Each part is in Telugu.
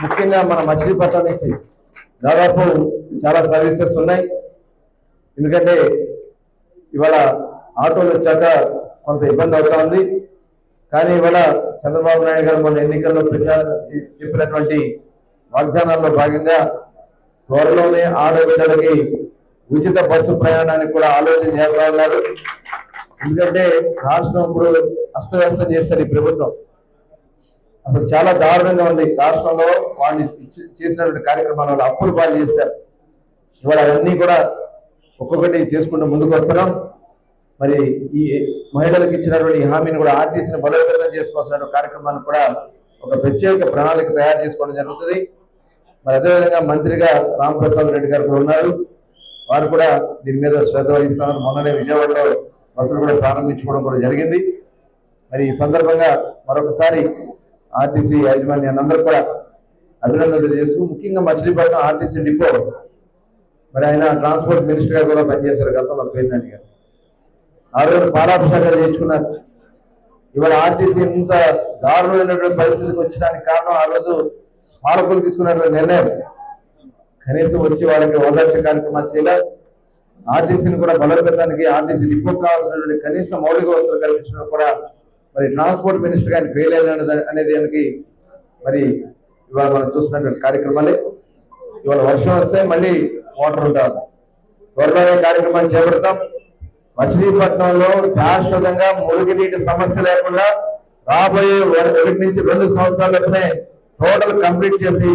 ముఖ్యంగా మన మచిలీపట్నం నుంచి దాదాపు చాలా సర్వీసెస్ ఉన్నాయి. ఎందుకంటే ఇవాళ ఆటోలు వచ్చాక కొంత ఇబ్బంది అవుతా ఉంది. కానీ ఇవాళ చంద్రబాబు నాయుడు గారు మొన్న ఎన్నికల్లో చెప్పినటువంటి వాగ్దానాల్లో భాగంగా త్వరలోనే ఆడబిడ్డలకి ఉచిత బస్సు ప్రయాణానికి కూడా ఆలోచన చేస్తా ఉన్నారు. ఎందుకంటే రాష్ట్రం ఇప్పుడు అస్తవ్యస్తం చేస్తారు ఈ ప్రభుత్వం. అసలు చాలా దారుణంగా ఉంది. రాష్ట్రంలో వాళ్ళు చేసినటువంటి కార్యక్రమాల వల్ల అప్పులు పాలు చేశారు. ఇవాళ అవన్నీ కూడా ఒక్కొక్కటి చేసుకుంటూ ముందుకు వస్తున్నాం. మరి ఈ మహిళలకు ఇచ్చినటువంటి హామీని కూడా ఆర్టీసీని బలోపేతం చేసుకోవాల్సిన కార్యక్రమాన్ని కూడా ఒక ప్రత్యేక ప్రణాళిక తయారు చేసుకోవడం జరుగుతుంది. మరి అదేవిధంగా మంత్రిగా రామప్రసాద్ రెడ్డి గారు కూడా ఉన్నారు. వారు కూడా దీని మీద శ్రద్ధ వహిస్తున్నారు. మొన్ననే విజయవాడలో బస్సులు కూడా ప్రారంభించుకోవడం కూడా జరిగింది. మరి ఈ సందర్భంగా మరొకసారి ఆర్టీసీ యాజమాన్యాన్ని అందరూ కూడా అభినందనలు తెలియజేస్తూ, ముఖ్యంగా మచిలీపట్నం ఆర్టీసీ డిపో మరి ఆయన ట్రాన్స్పోర్ట్ మినిస్టర్ గా కూడా పనిచేశారు గతంలో పేర్నాని గారు. ఆ రోజు పాలాభిషేకాలు చేయించుకున్నారు. ఇవాళ ఆర్టీసీ ఇంత దారుణమైనటువంటి పరిస్థితికి వచ్చడానికి కారణం ఆ రోజు పాలకులు తీసుకున్నటువంటి నిర్ణయం. కనీసం వచ్చి వాళ్ళకి ఓదార్చే కార్యక్రమాలు చేయాలి. ఆర్టీసీని కూడా బలోపేతానికి ఆర్టీసీ డిపో కావాల్సినటువంటి కనీస మౌలిక వసతులు కల్పించడం కూడా మరి ట్రాన్స్పోర్ట్ మినిస్టర్ గారిని ఫెయిల్ అయిన అనేది దానికి మరి ఇవాళ మనం చూస్తున్నటువంటి కార్యక్రమాలే. ఇవాళ వర్షం వస్తే మళ్ళీ వాటర్ ఉంటారు. త్వరలోనే కార్యక్రమాన్ని చేపడతాం. మచిలీపట్నంలో శాశ్వతంగా మురుగునీటి సమస్య లేకుండా రాబోయే 1 నుంచి 2 సంవత్సరాలలోనే టోటల్ కంప్లీట్ చేసి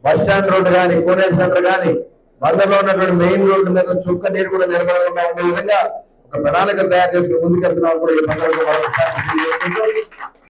బస్ స్టాండ్ రోడ్డు కానీ, కోనేరు సెంటర్ కానీ, బందర్లో ఉన్నటువంటి మెయిన్ రోడ్డు మీద చుక్క నీరు కూడా నిలబడకుండా ఉండే విధంగా ఒక ప్రణాళిక తయారు చేసుకుని ముందుకెళ్తున్నాం కూడా ఈ సందర్భంగా